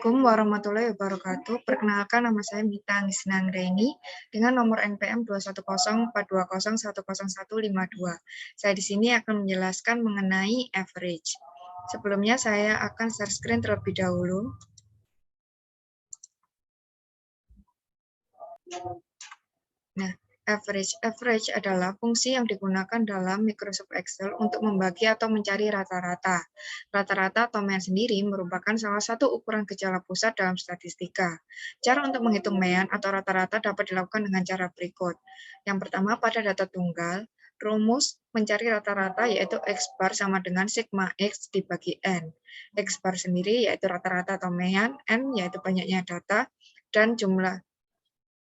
Assalamualaikum warahmatullahi wabarakatuh. Perkenalkan, nama saya Mita Anggisna Anggraini dengan nomor NPM 21042010152. Saya di sini akan menjelaskan mengenai average. Sebelumnya saya akan share screen terlebih dahulu. Nah, average adalah fungsi yang digunakan dalam Microsoft Excel untuk membagi atau mencari rata-rata. Rata-rata atau mean sendiri merupakan salah satu ukuran gejala pusat dalam statistika. Cara untuk menghitung mean atau rata-rata dapat dilakukan dengan cara berikut. Yang pertama, pada data tunggal, rumus mencari rata-rata yaitu X bar sama dengan sigma X dibagi N. X bar sendiri yaitu rata-rata atau mean, N yaitu banyaknya data, dan jumlah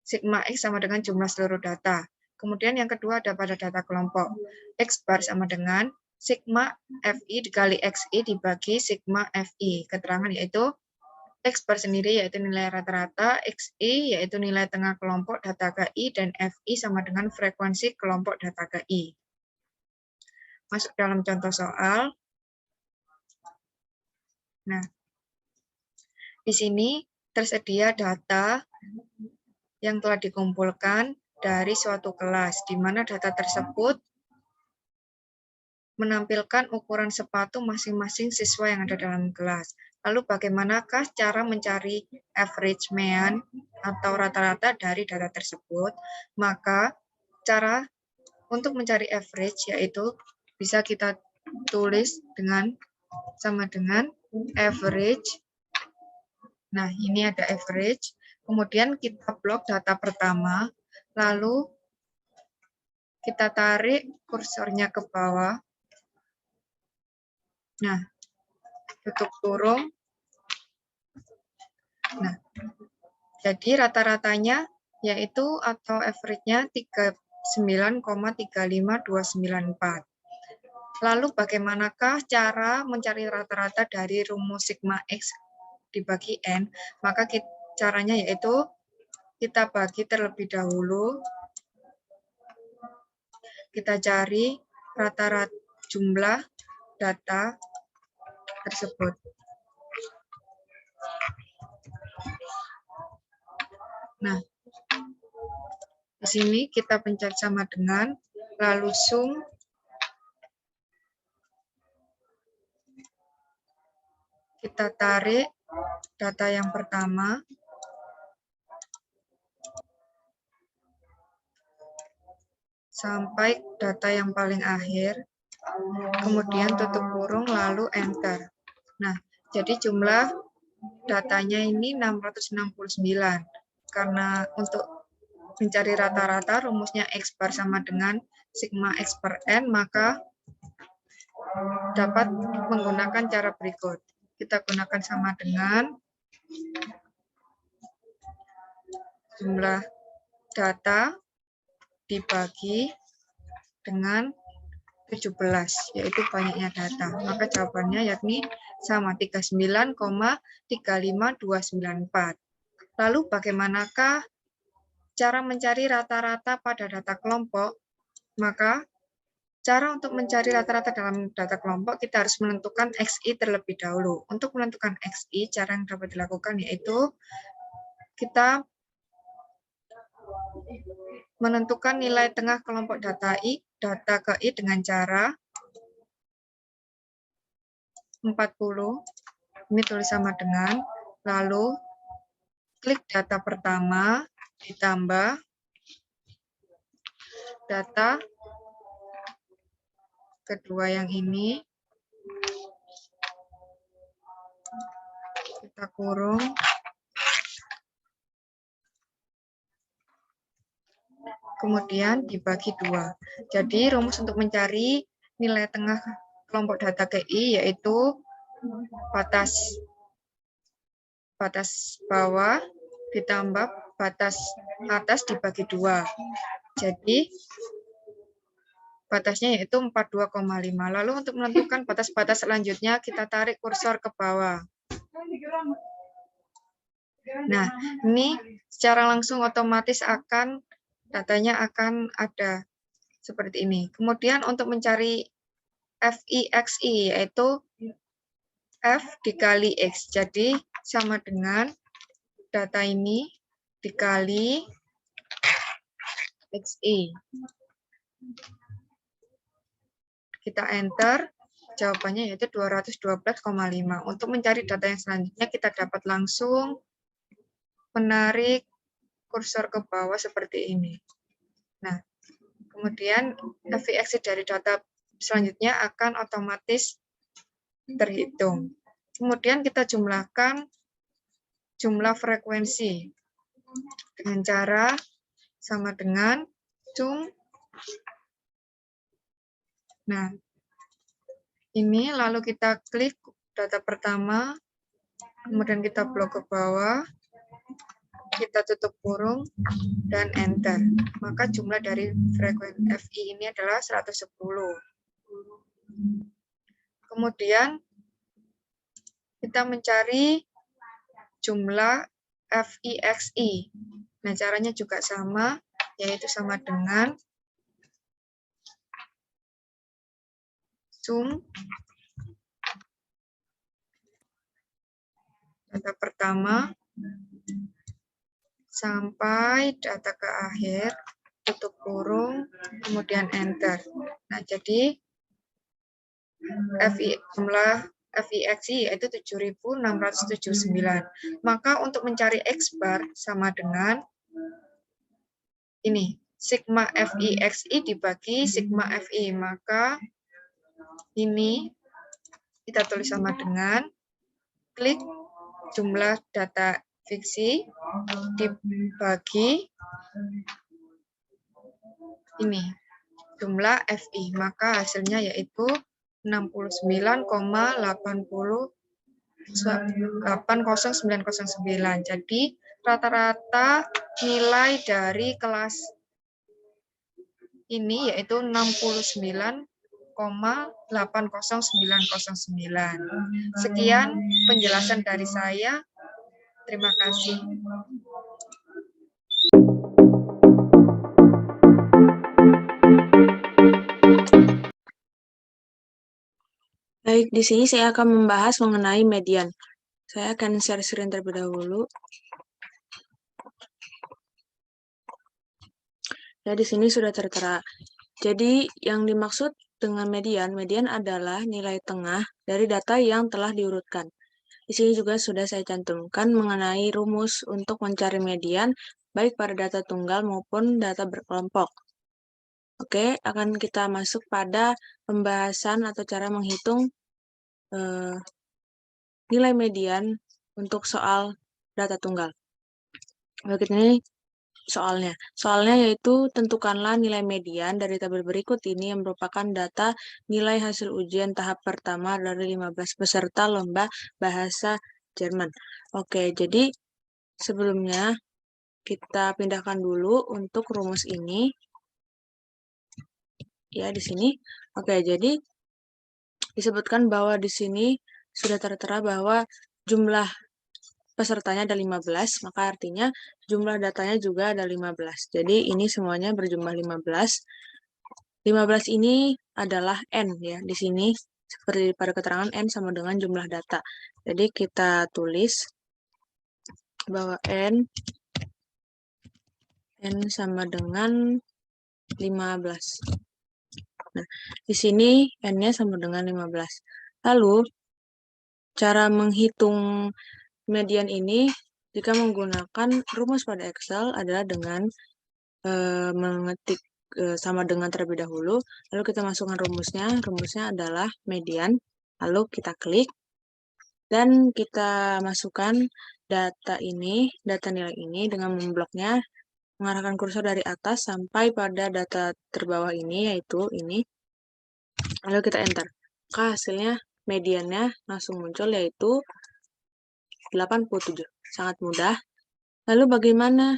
sigma X sama dengan jumlah seluruh data. Kemudian yang kedua ada pada data kelompok. X bar sama dengan sigma FI dikali XI dibagi sigma FI. Keterangan yaitu X bar sendiri yaitu nilai rata-rata, XI yaitu nilai tengah kelompok data KI, dan FI sama dengan frekuensi kelompok data KI. Masuk dalam contoh soal. Nah, di sini tersedia data yang telah dikumpulkan dari suatu kelas, di mana data tersebut menampilkan ukuran sepatu masing-masing siswa yang ada dalam kelas. Lalu bagaimanakah cara mencari average mean atau rata-rata dari data tersebut? Maka cara untuk mencari average yaitu bisa kita tulis dengan sama dengan average. Nah, ini ada average. Kemudian kita blok data pertama, lalu kita tarik kursornya ke bawah. Nah, tutup kurung. Nah, jadi rata-ratanya yaitu atau average-nya 39,35294. Lalu bagaimanakah cara mencari rata-rata dari rumus sigma X dibagi N? Maka caranya yaitu kita bagi terlebih dahulu. Kita cari rata-rata jumlah data tersebut. Nah, di sini kita pencet sama dengan, lalu sum, kita tarik data yang pertama, sampai data yang paling akhir, kemudian tutup kurung, lalu enter. Nah, jadi jumlah datanya ini 669. Karena untuk mencari rata-rata rumusnya X bar sama dengan sigma X per N, maka dapat menggunakan cara berikut. Kita gunakan sama dengan jumlah data dibagi dengan 17, yaitu banyaknya data. Maka jawabannya yakni sama 39,35294. Lalu bagaimanakah cara mencari rata-rata pada data kelompok? Maka cara untuk mencari rata-rata dalam data kelompok, kita harus menentukan XI terlebih dahulu. Untuk menentukan XI, cara yang dapat dilakukan yaitu kita menentukan nilai tengah kelompok data KI dengan cara 40. Ini tulis sama dengan, lalu klik data pertama, ditambah data kedua yang ini, kita kurung, kemudian dibagi 2. Jadi rumus untuk mencari nilai tengah kelompok data KI yaitu batas bawah ditambah batas atas dibagi 2. Jadi batasnya yaitu 42,5. Lalu untuk menentukan batas-batas selanjutnya kita tarik kursor ke bawah. Nah, ini secara langsung otomatis datanya akan ada seperti ini. Kemudian untuk mencari FI, XI, yaitu F dikali X. Jadi sama dengan data ini dikali XI. Kita enter, jawabannya yaitu 212,5. Untuk mencari data yang selanjutnya, kita dapat langsung menarik kursor ke bawah seperti ini. Nah, kemudian FI/XI dari data selanjutnya akan otomatis terhitung. Kemudian kita jumlahkan jumlah frekuensi dengan cara sama dengan sum. Nah, ini lalu kita klik data pertama, kemudian kita blok ke bawah, kita tutup kurung, dan enter. Maka jumlah dari frekuensi FI ini adalah 110. Kemudian kita mencari jumlah FI/XI. Nah, caranya juga sama, yaitu sama dengan sum data pertama sampai data ke akhir, tutup kurung, kemudian enter. Nah, jadi jumlah FI/XI yaitu 7.679. Maka untuk mencari X bar sama dengan ini, sigma FI/XI dibagi sigma FI. Maka ini kita tulis sama dengan klik jumlah data fiksi dibagi ini jumlah FI, maka hasilnya yaitu 69,80909. Jadi rata-rata nilai dari kelas ini yaitu 69,80909. Sekian penjelasan dari saya. Terima kasih. Baik, di sini saya akan membahas mengenai median. Saya akan share screen terlebih dahulu. Ya, di sini sudah tertera. Jadi, yang dimaksud dengan median adalah nilai tengah dari data yang telah diurutkan. Di sini juga sudah saya cantumkan mengenai rumus untuk mencari median, baik pada data tunggal maupun data berkelompok. Oke, akan kita masuk pada pembahasan atau cara menghitung nilai median untuk soal data tunggal. Berikut ini soalnya. Soalnya yaitu tentukanlah nilai median dari tabel berikut ini yang merupakan data nilai hasil ujian tahap pertama dari 15 peserta lomba bahasa Jerman. Oke, jadi sebelumnya kita pindahkan dulu untuk rumus ini. Ya, di sini. Oke, jadi disebutkan bahwa di sini sudah tertera bahwa jumlah pesertanya ada 15, maka artinya jumlah datanya juga ada 15. Jadi ini semuanya berjumlah 15. 15 ini adalah N ya. Di sini seperti pada keterangan N sama dengan jumlah data. Jadi kita tulis bahwa N sama dengan 15. Nah, di sini N-nya sama dengan 15. Lalu, cara menghitung median ini jika menggunakan rumus pada Excel adalah dengan mengetik sama dengan terlebih dahulu, lalu kita masukkan rumusnya. Rumusnya adalah median, lalu kita klik, dan kita masukkan data ini, data nilai ini dengan membloknya, mengarahkan kursor dari atas sampai pada data terbawah ini, yaitu ini. Lalu kita enter. Maka hasilnya mediannya langsung muncul, yaitu 87. Sangat mudah. Lalu bagaimana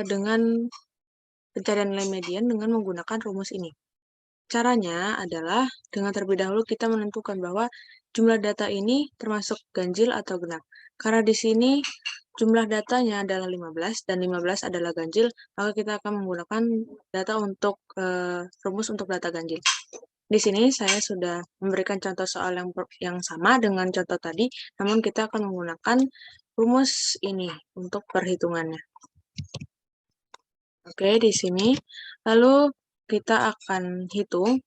dengan pencarian nilai median dengan menggunakan rumus ini? Caranya adalah dengan terlebih dahulu kita menentukan bahwa jumlah data ini termasuk ganjil atau genap. Karena di sini jumlah datanya adalah 15 dan 15 adalah ganjil, maka kita akan menggunakan data untuk rumus untuk data ganjil. Di sini saya sudah memberikan contoh soal yang sama dengan contoh tadi, namun kita akan menggunakan rumus ini untuk perhitungannya. Oke, di sini. Lalu kita akan hitung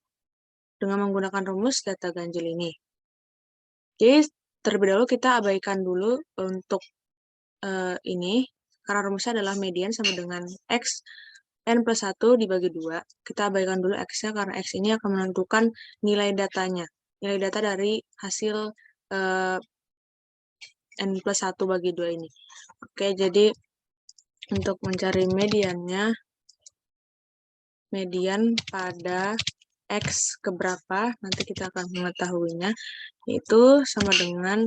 dengan menggunakan rumus data ganjil ini. Jadi, terlebih dahulu kita abaikan dulu untuk ini, karena rumusnya adalah median sama dengan X, N plus 1 dibagi 2. Kita abaikan dulu X-nya, karena X ini akan menentukan nilai datanya. Nilai data dari hasil N plus 1 bagi 2 ini. Oke, jadi untuk mencari mediannya, median pada X keberapa, nanti kita akan mengetahuinya, yaitu sama dengan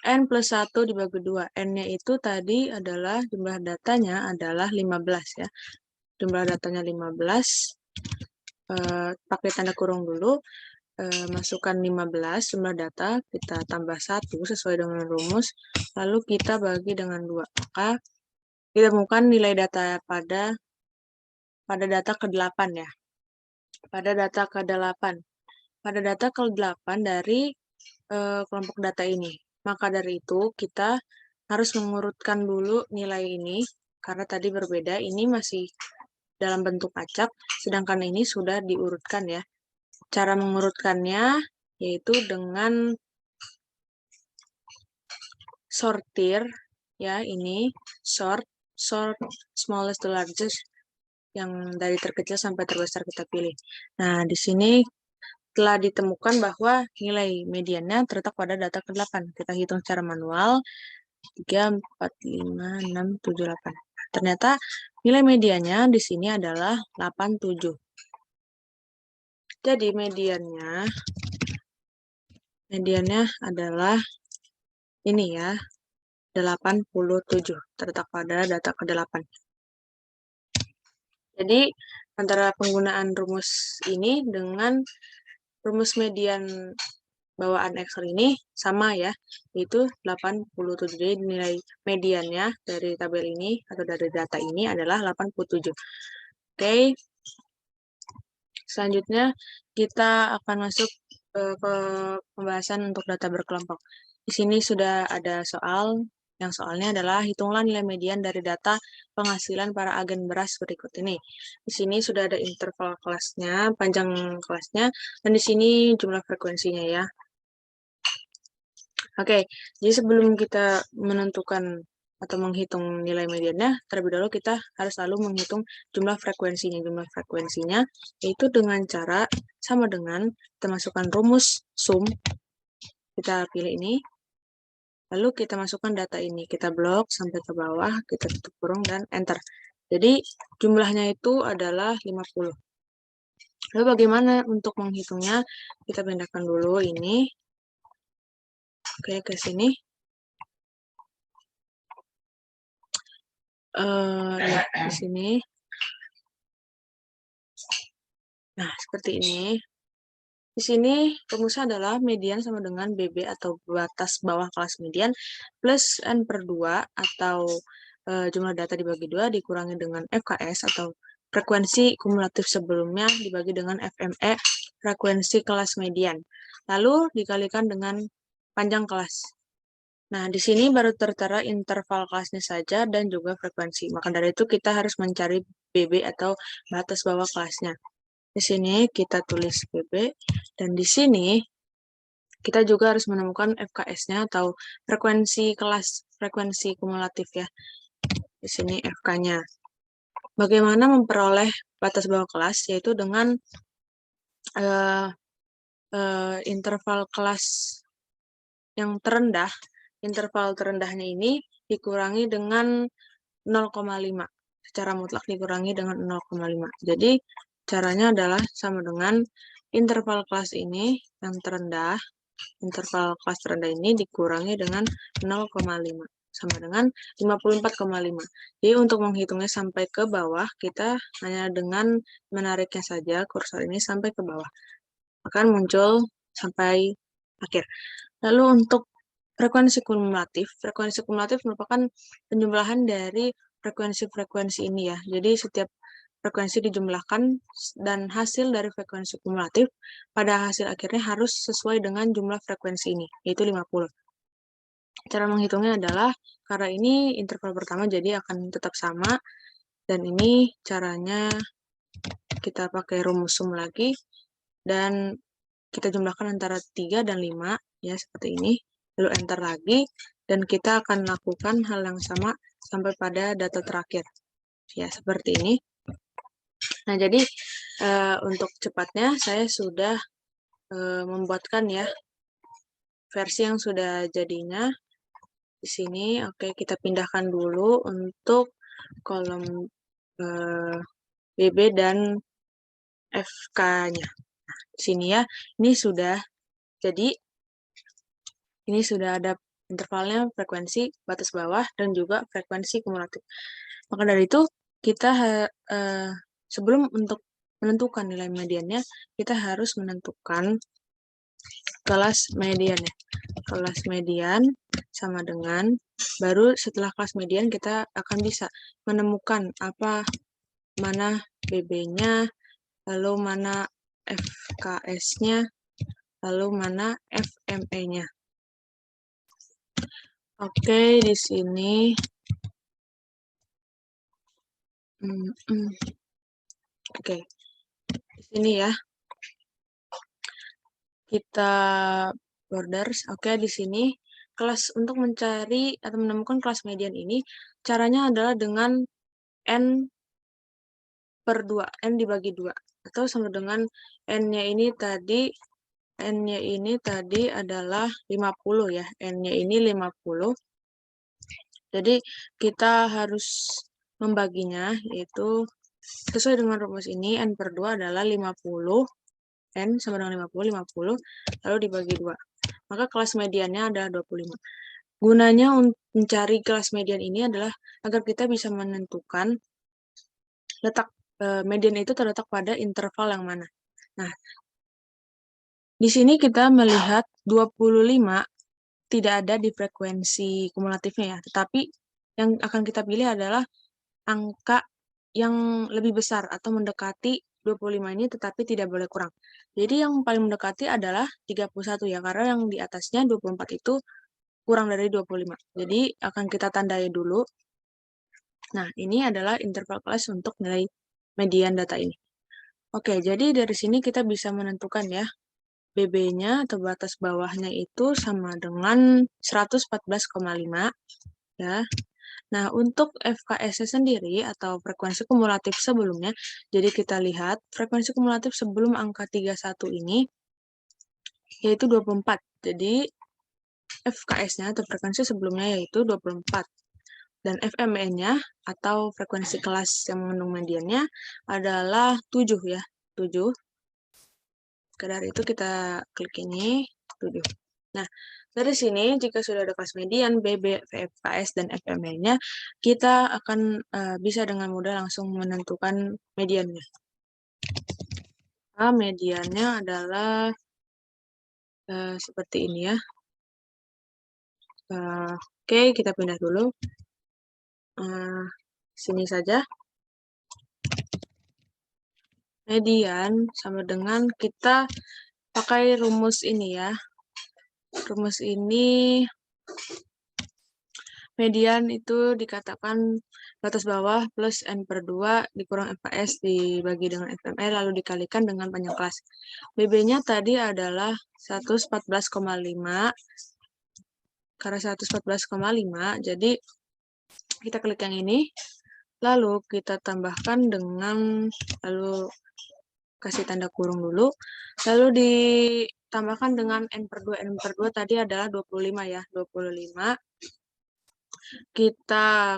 N plus 1 dibagi 2. N-nya itu tadi adalah, jumlah datanya adalah 15 ya. Jumlah datanya 15, pakai tanda kurung dulu, masukkan 15 jumlah data, kita tambah 1 sesuai dengan rumus, lalu kita bagi dengan 2. Maka ditemukan nilai data pada data ke-8 ya. Pada data ke-8. Pada data ke-8 dari kelompok data ini. Maka dari itu kita harus mengurutkan dulu nilai ini, karena tadi berbeda, ini masih dalam bentuk acak, sedangkan ini sudah diurutkan ya. Cara mengurutkannya yaitu dengan sortir ya, ini sort smallest to largest, yang dari terkecil sampai terbesar kita pilih. Nah, di sini telah ditemukan bahwa nilai mediannya terletak pada data ke-8. Kita hitung secara manual, 3, 4, 5, 6, 7, 8. Ternyata nilai mediannya di sini adalah 87. Jadi mediannya adalah ini ya, 87, terletak pada data ke-8. Jadi antara penggunaan rumus ini dengan rumus median bawaan Excel ini sama ya, yaitu 87. Jadi nilai mediannya dari tabel ini atau dari data ini adalah 87. Oke. Selanjutnya kita akan masuk ke pembahasan untuk data berkelompok. Di sini sudah ada soal, yang soalnya adalah hitunglah nilai median dari data penghasilan para agen beras berikut ini. Di sini sudah ada interval kelasnya, panjang kelasnya, dan di sini jumlah frekuensinya ya. Oke, jadi sebelum kita menentukan atau menghitung nilai mediannya, terlebih dahulu kita harus selalu menghitung jumlah frekuensinya. Jumlah frekuensinya yaitu dengan cara sama dengan kita masukkan rumus sum, kita pilih ini, lalu kita masukkan data ini, kita blok sampai ke bawah, kita tutup kurung dan enter. Jadi jumlahnya itu adalah 50. Lalu bagaimana untuk menghitungnya? Kita pindahkan dulu ini. Oke, ke sini. Ya, di sini. Nah, seperti ini. Di sini rumusnya adalah median sama dengan BB atau batas bawah kelas median plus N per 2 atau jumlah data dibagi 2 dikurangi dengan FKS atau frekuensi kumulatif sebelumnya dibagi dengan FME frekuensi kelas median. Lalu dikalikan dengan panjang kelas. Nah, di sini baru tertera interval kelasnya saja dan juga frekuensi. Maka dari itu kita harus mencari BB atau batas bawah kelasnya. Di sini kita tulis BB, dan di sini kita juga harus menemukan FKS-nya atau frekuensi kelas, frekuensi kumulatif ya. Di sini FK-nya. Bagaimana memperoleh batas bawah kelas? Yaitu dengan interval kelas yang terendah. Interval terendahnya ini dikurangi dengan 0,5. Secara mutlak dikurangi dengan 0,5. Jadi caranya adalah sama dengan interval kelas ini yang terendah, interval kelas terendah ini dikurangi dengan 0,5 sama dengan 54,5. Jadi untuk menghitungnya sampai ke bawah, kita hanya dengan menariknya saja kursor ini sampai ke bawah. Akan muncul sampai akhir. Lalu untuk frekuensi kumulatif merupakan penjumlahan dari frekuensi-frekuensi ini ya. Jadi setiap frekuensi dijumlahkan dan hasil dari frekuensi kumulatif pada hasil akhirnya harus sesuai dengan jumlah frekuensi ini, yaitu 50. Cara menghitungnya adalah, karena ini interval pertama jadi akan tetap sama, dan ini caranya kita pakai rumus sum lagi, dan kita jumlahkan antara 3 dan 5, ya seperti ini, lalu enter lagi, dan kita akan lakukan hal yang sama sampai pada data terakhir. Ya, seperti ini. Nah, jadi untuk cepatnya saya sudah membuatkan ya versi yang sudah jadinya di sini. Oke, kita pindahkan dulu untuk kolom BB dan FK-nya. Di sini ya, ini sudah jadi, ini sudah ada intervalnya, frekuensi, batas bawah, dan juga frekuensi kumulatif. Maka dari itu, kita sebelum untuk menentukan nilai mediannya, kita harus menentukan kelas mediannya. Kelas median sama dengan, baru setelah kelas median kita akan bisa menemukan mana BB-nya, lalu mana FKS-nya, lalu mana FME-nya. Oke, di sini oke, di sini ya kita borders. Oke, di sini kelas untuk mencari atau menemukan kelas median ini caranya adalah dengan n per 2, n dibagi 2, atau sama dengan n-nya ini tadi adalah 50 ya, n-nya ini 50. Jadi kita harus membaginya, yaitu sesuai dengan rumus ini, n per 2 adalah 50, n sama dengan 50, 50, lalu dibagi 2. Maka kelas mediannya adalah 25. Gunanya untuk mencari kelas median ini adalah agar kita bisa menentukan letak median itu terletak pada interval yang mana. Nah, di sini kita melihat 25 tidak ada di frekuensi kumulatifnya ya, tetapi yang akan kita pilih adalah angka yang lebih besar atau mendekati 25 ini tetapi tidak boleh kurang. Jadi yang paling mendekati adalah 31 ya, karena yang di atasnya 24 itu kurang dari 25. Jadi akan kita tandai dulu. Nah, ini adalah interval kelas untuk nilai median data ini. Oke, jadi dari sini kita bisa menentukan ya, BB-nya atau batas bawahnya itu sama dengan 114,5 ya. Nah, untuk FKS-nya sendiri atau frekuensi kumulatif sebelumnya, jadi kita lihat frekuensi kumulatif sebelum angka 31 ini yaitu 24. Jadi FKS-nya atau frekuensi sebelumnya yaitu 24. Dan FME-nya atau frekuensi kelas yang mengandung mediannya adalah 7 ya, 7. Dari itu kita klik ini, 7. Nah, dari sini jika sudah ada kelas median, BB, VFKS, dan FME-nya, kita akan bisa dengan mudah langsung menentukan mediannya. Nah, mediannya adalah seperti ini ya. Oke, kita pindah dulu. Sini saja. Median sama dengan kita pakai rumus ini ya. Rumus ini, median itu dikatakan batas bawah plus N per 2 dikurang FKS dibagi dengan FME lalu dikalikan dengan panjang kelas. BB-nya tadi adalah 114,5. Karena 114,5, jadi kita klik yang ini, lalu kita tambahkan dengan, lalu kasih tanda kurung dulu, lalu ditambahkan dengan N per 2. N per 2 tadi adalah 25 ya, 25. Kita,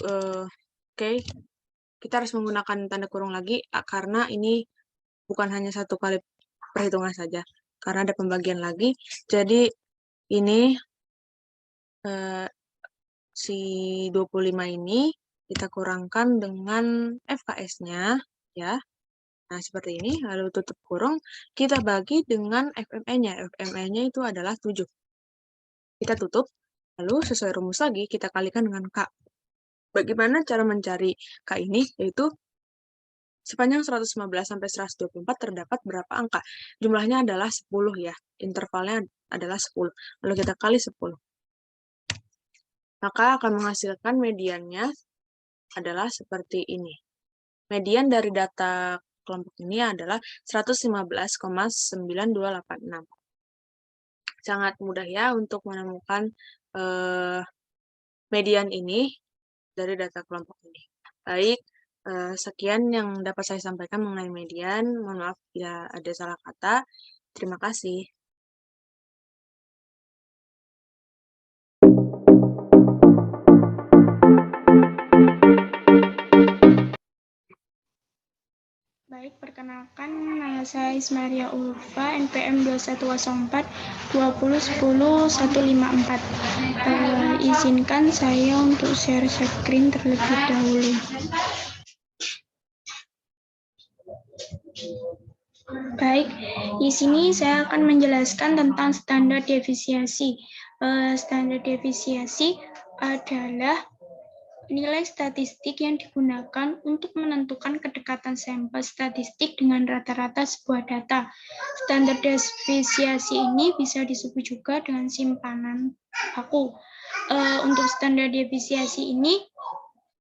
oke, kita harus menggunakan tanda kurung lagi, karena ini bukan hanya satu kali perhitungan saja, karena ada pembagian lagi. Jadi ini si 25 ini kita kurangkan dengan FKS-nya ya. Nah, seperti ini, lalu tutup kurung, kita bagi dengan FME-nya. FME-nya itu adalah 7. Kita tutup, lalu sesuai rumus lagi, kita kalikan dengan K. Bagaimana cara mencari K ini? Yaitu Sepanjang 115 sampai 124 terdapat berapa angka? Jumlahnya adalah 10 ya. Intervalnya adalah 10. Lalu kita kali 10. Maka akan menghasilkan mediannya adalah seperti ini. Median dari data kelompok ini adalah 115,9286. Sangat mudah ya untuk menemukan median ini dari data kelompok ini. Baik, sekian yang dapat saya sampaikan mengenai median. Mohon maaf bila ada salah kata. Terima kasih. Baik, perkenalkan nama saya Ismaria Ulfa, NPM 2104 2010 154. Izinkan saya untuk share screen terlebih dahulu. Baik, di sini saya akan menjelaskan tentang standar defisiasi. Standar defisiasi adalah nilai statistik yang digunakan untuk menentukan kedekatan sampel statistik dengan rata-rata sebuah data. Standar defisiasi ini bisa disebut juga dengan simpanan baku. Untuk standar defisiasi ini,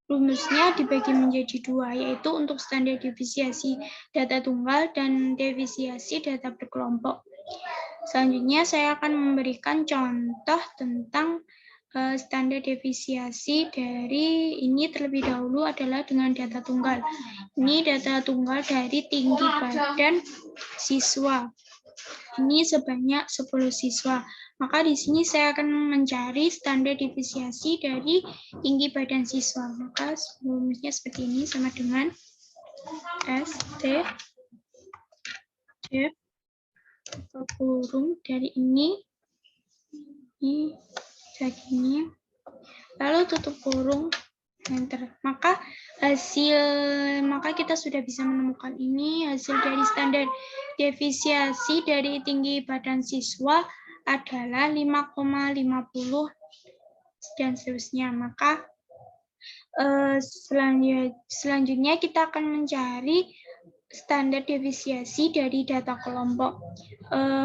rumusnya dibagi menjadi dua, yaitu untuk standar defisiasi data tunggal dan defisiasi data berkelompok. Selanjutnya, saya akan memberikan contoh tentang standar defisiasi dari ini terlebih dahulu adalah dengan data tunggal. Ini data tunggal dari tinggi badan siswa. Ini sebanyak 10 siswa. Maka di sini saya akan mencari standar defisiasi dari tinggi badan siswa. Maka rumusnya seperti ini sama dengan ST F kurung dari ini segini, lalu tutup kurung, enter. Maka kita sudah bisa menemukan ini hasil dari standar defisiasi dari tinggi badan siswa adalah 5,50 dan seterusnya. Maka selanjutnya kita akan mencari standar defisiasi dari data kelompok.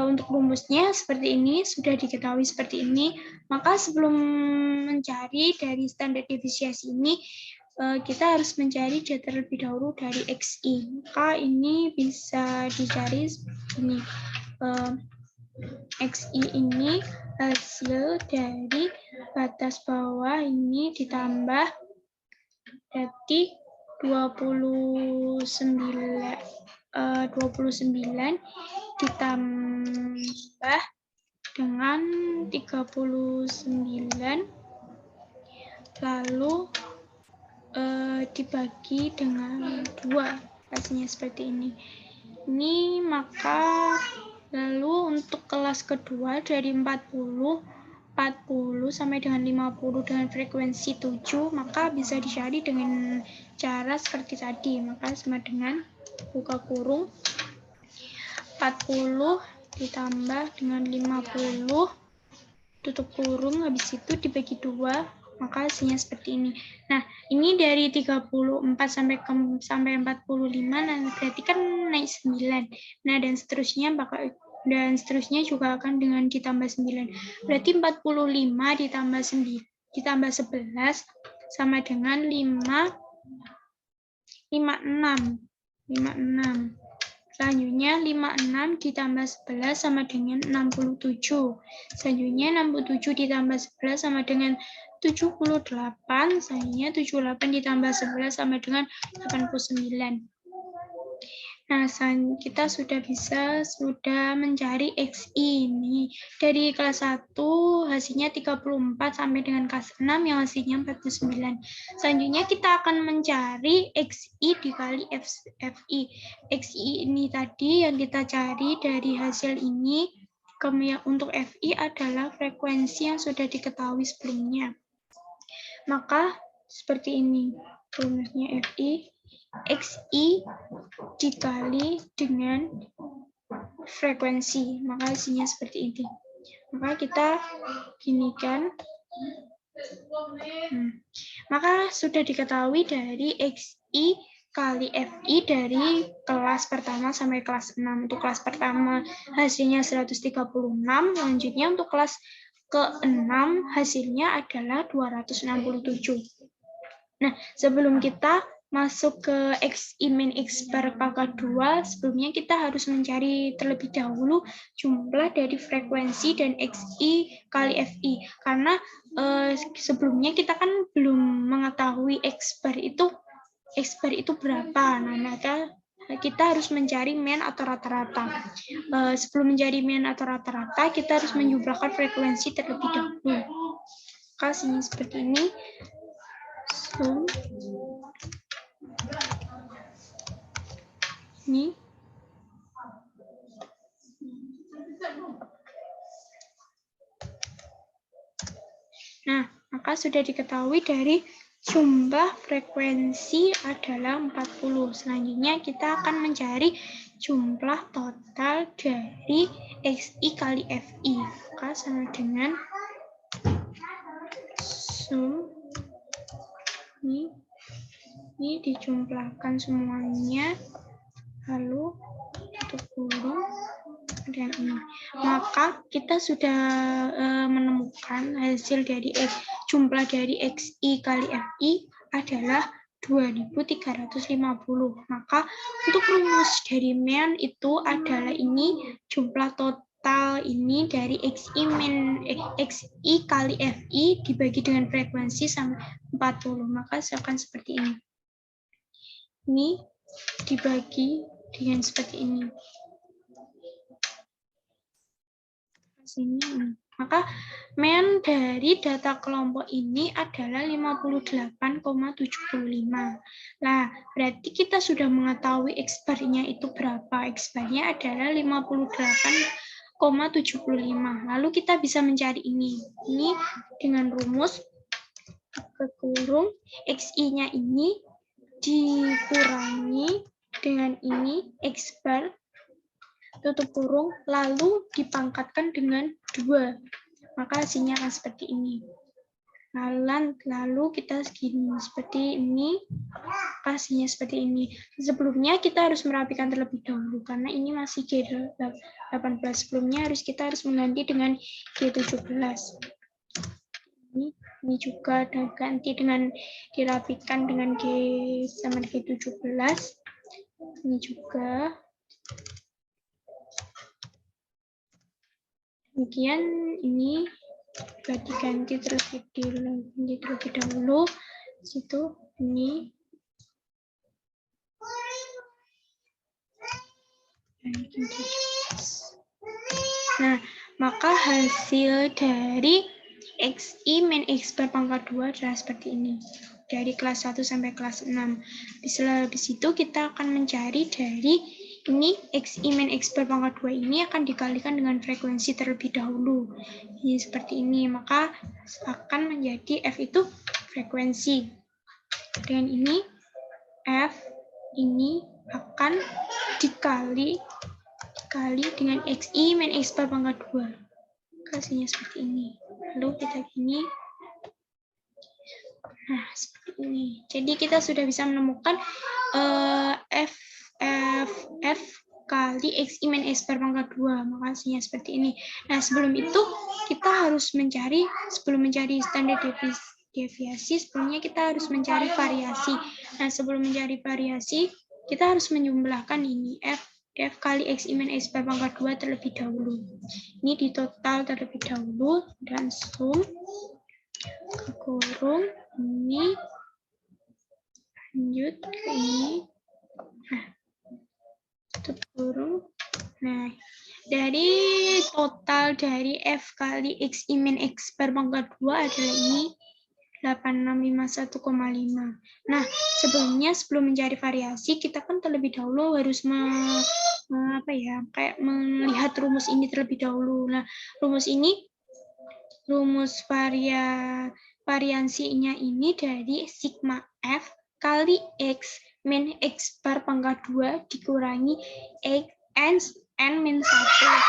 Untuk rumusnya seperti ini, sudah diketahui seperti ini. Maka sebelum mencari dari standar defisiasi ini, kita harus mencari data terlebih dahulu dari XI. Maka ini bisa dicari seperti ini. XI ini hasil dari batas bawah ini ditambah berarti 29 ditambah dengan 39 lalu dibagi dengan 2, hasilnya seperti ini. Maka lalu untuk kelas kedua dari 40 sampai dengan 50 dengan frekuensi 7, maka bisa dicari dengan cara seperti tadi. Maka sama dengan buka kurung 40 ditambah dengan 50 tutup kurung, habis itu dibagi 2, maka hasilnya seperti ini. Nah, ini dari 34 sampai 45, nah berarti kan naik 9. Nah, dan seterusnya juga akan dengan ditambah 9. Berarti 45 ditambah 11 sama dengan 56. Selanjutnya 56 ditambah 11 sama dengan 67. Selanjutnya 67 ditambah 11 sama dengan 78. Selanjutnya 78 ditambah 11 sama dengan 89. Nah, kita sudah mencari XI ini. Dari kelas 1 hasilnya 34 sampai dengan kelas 6 yang hasilnya 49. Selanjutnya kita akan mencari XI dikali FI. XI ini tadi yang kita cari dari hasil ini. Untuk FI adalah frekuensi yang sudah diketahui sebelumnya. Maka seperti ini rumusnya FI. XI dikali dengan frekuensi, maka hasilnya seperti ini. Maka kita ginikan. Maka sudah diketahui dari XI kali FI dari kelas pertama sampai kelas 6. Untuk kelas pertama hasilnya 136, selanjutnya untuk kelas ke-6 hasilnya adalah 267. Nah, sebelum kita masuk ke XI min X per pangkat 2, sebelumnya kita harus mencari terlebih dahulu jumlah dari frekuensi dan XI kali FI. Karena sebelumnya kita kan belum mengetahui X bar itu berapa. Nah, maka kita harus mencari mean atau rata-rata. Sebelum mencari mean atau rata-rata, kita harus menjumlahkan frekuensi terlebih dahulu. Kasihnya seperti ini. So, ini. Nah, maka sudah diketahui dari jumlah frekuensi adalah 40. Selanjutnya kita akan mencari jumlah total dari XI kali FI. Maka sama dengan sum ini dijumlahkan semuanya, lalu tutup kurung dan ini. Maka kita sudah menemukan hasil dari jumlah dari XI kali FI adalah 2350. Maka untuk rumus dari mean itu adalah ini jumlah total ini dari XI kali FI dibagi dengan frekuensi sama 40. Maka akan seperti ini. Ini dibagi dengan seperti ini. Sini. Maka mean dari data kelompok ini adalah 58,75. Nah, berarti kita sudah mengetahui X bar-nya itu berapa. X bar-nya adalah 58,75. Lalu kita bisa mencari ini. Ini dengan rumus kekurung XI-nya ini dikurangi dengan ini X bar tutup kurung, lalu dipangkatkan dengan 2. Maka hasilnya akan seperti ini. Lalu kita segini, seperti ini, hasilnya seperti ini. Sebelumnya kita harus merapikan terlebih dahulu, karena ini masih G18. Sebelumnya kita harus mengganti dengan G17. Ini juga ganti dengan dirapikan dengan G sama G17. Ini juga. Demikian ini diganti terlebih dahulu. Situ ini. Nah, maka hasil dari XI min X per pangkat 2 adalah seperti ini. Dari kelas 1 sampai kelas 6. Habis itu kita akan mencari dari ini XI min X per pangkat 2 ini akan dikalikan dengan frekuensi terlebih dahulu. Ini seperti ini, maka akan menjadi F itu frekuensi. Dan ini F ini akan dikali dengan XI min X per pangkat 2. Hasilnya seperti ini. Lalu kita gini. Nah, seperti ini. Jadi kita sudah bisa menemukan F kali XI min X per pangkat 2. Maka hasilnya seperti ini. Nah, sebelum itu kita harus mencari, sebelum mencari standar deviasi, sebelumnya kita harus mencari variasi. Nah, sebelum mencari variasi, kita harus menjumlahkan ini F kali XI min X per pangkat 2 terlebih dahulu. Ini ditotal terlebih dahulu, dan sum kurung ini lanjut ke ini. Nah, tutup kurung. Nah, dari total dari F kali XI min X per pangkat 2 adalah ini 8651,5. Nah, sebelum mencari variasi, kita kan terlebih dahulu harus melihat rumus ini terlebih dahulu. Nah, rumus variansinya ini dari sigma F kali X min X bar pangkat 2 dikurangi N min 1. Nah,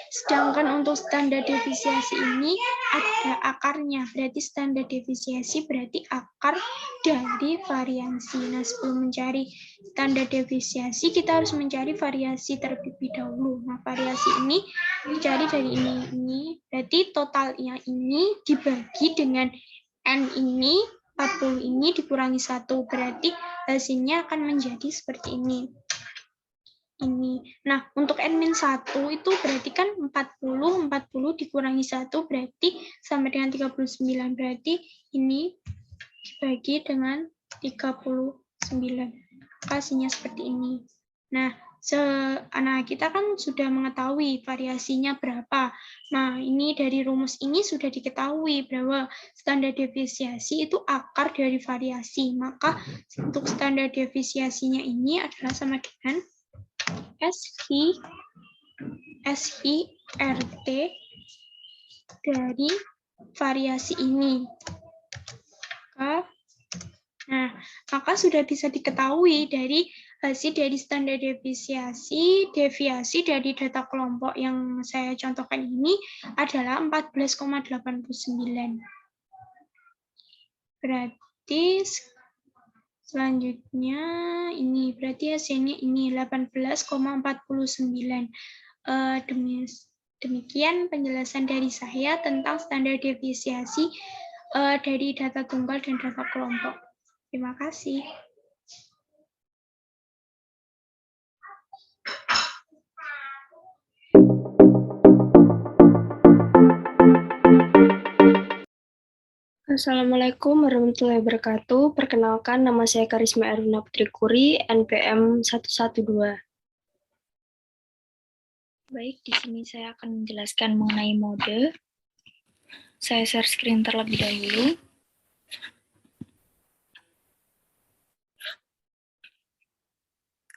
sedangkan untuk standar deviasi ini ada akarnya. Berarti standar deviasi berarti akar dari variasi. Nah, sebelum mencari standar deviasi, kita harus mencari variasi terlebih dahulu. Nah, variasi ini dicari dari ini. Berarti totalnya ini dibagi dengan N ini, 40 ini dikurangi 1. Berarti hasilnya akan menjadi seperti ini. Nah, untuk N-1 itu berarti kan 40 dikurangi 1 berarti sama dengan 39. Berarti ini dibagi dengan 39. Hasilnya seperti ini. Nah, kita kan sudah mengetahui variasinya berapa. Nah, ini dari rumus ini sudah diketahui bahwa standar deviasi itu akar dari variasi. Maka untuk standar deviasinya ini adalah sama dengan SI-RT dari variasi ini. Nah, maka sudah bisa diketahui dari hasil dari standar deviasi dari data kelompok yang saya contohkan ini adalah 14,89. Berarti selanjutnya ini berarti hasilnya ini 18,49. Demikian penjelasan dari saya tentang standar deviasi dari data tunggal dan data kelompok. Terima kasih. Assalamualaikum warahmatullahi wabarakatuh. Perkenalkan, nama saya Karisma Erwina Putri Kuri, NPM 112. Baik, di sini saya akan menjelaskan mengenai mode. Saya share screen terlebih dahulu.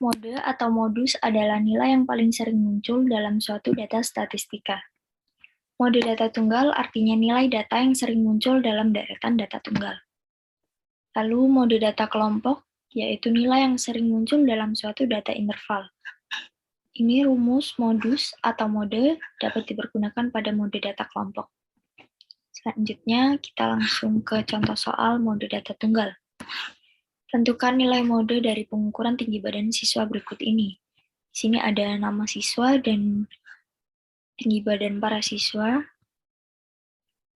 Mode atau modus adalah nilai yang paling sering muncul dalam suatu data statistika. Mode data tunggal artinya nilai data yang sering muncul dalam deretan data tunggal. Lalu mode data kelompok, yaitu nilai yang sering muncul dalam suatu data interval. Ini rumus modus atau mode dapat dipergunakan pada mode data kelompok. Selanjutnya, kita langsung ke contoh soal mode data tunggal. Tentukan nilai mode dari pengukuran tinggi badan siswa berikut ini. Di sini ada nama siswa dan tinggi badan para siswa.